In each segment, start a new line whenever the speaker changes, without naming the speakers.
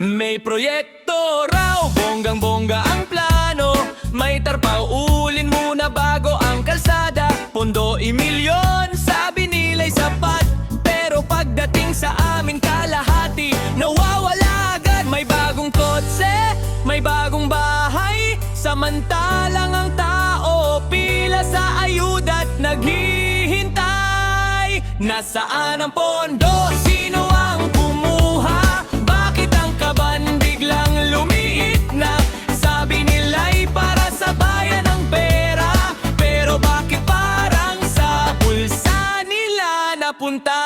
May proyekto raw, bonggang-bongga ang plano. May tarpaw, ulin muna bago ang kalsada. Pondo milyon, sabi nila'y sapat. Pero pagdating sa amin kalahati, nawawala agad. May bagong kotse, may bagong bahay. Samantalang ang tao, pila sa ayuda't naghihintay. Nasaan ang pondo? Sino ang kumuha? Bakit ang kaban biglang lumiit na? Sabi nila'y para sa bayan ang pera, pero bakit parang sa bulsa nila napunta?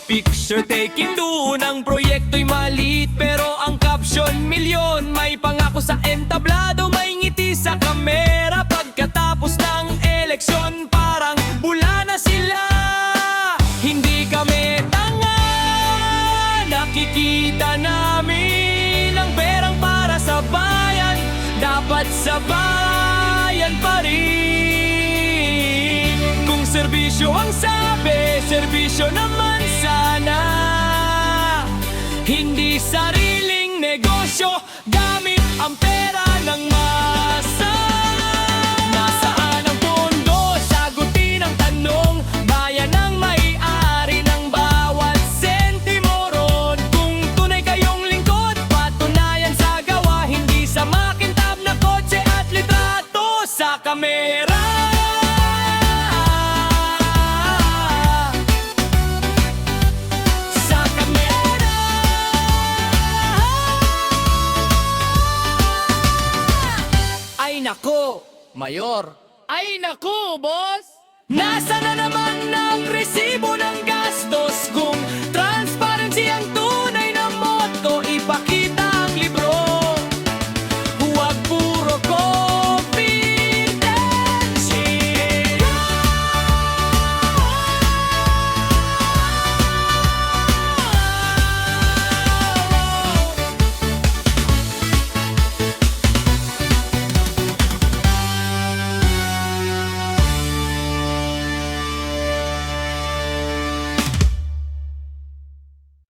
Picture taking doon, ang proyekto'y maliit pero ang caption milyon. May pangako sa entablado, may ngiti sa kamera. Pagkatapos ng eleksyon parang bula na sila. Hindi kami tanga, nakikita namin ang perang para sa bayan. Dapat sa bayan pa rin. Kung serbisyo ang sabi, serbisyo naman sana. Hindi sariling negosyo, gamit ang pera ng masa. Nasaan ang pondo? Sagutin ang tanong. Bayan ang may-ari ng bawat sentimo ron. Kung tunay kayong lingkod, patunayan sa gawa. Hindi sa makintab na kotse at litrato sa kamera. Ay nako, Mayor! Ay nako, boss! Nasa na naman ang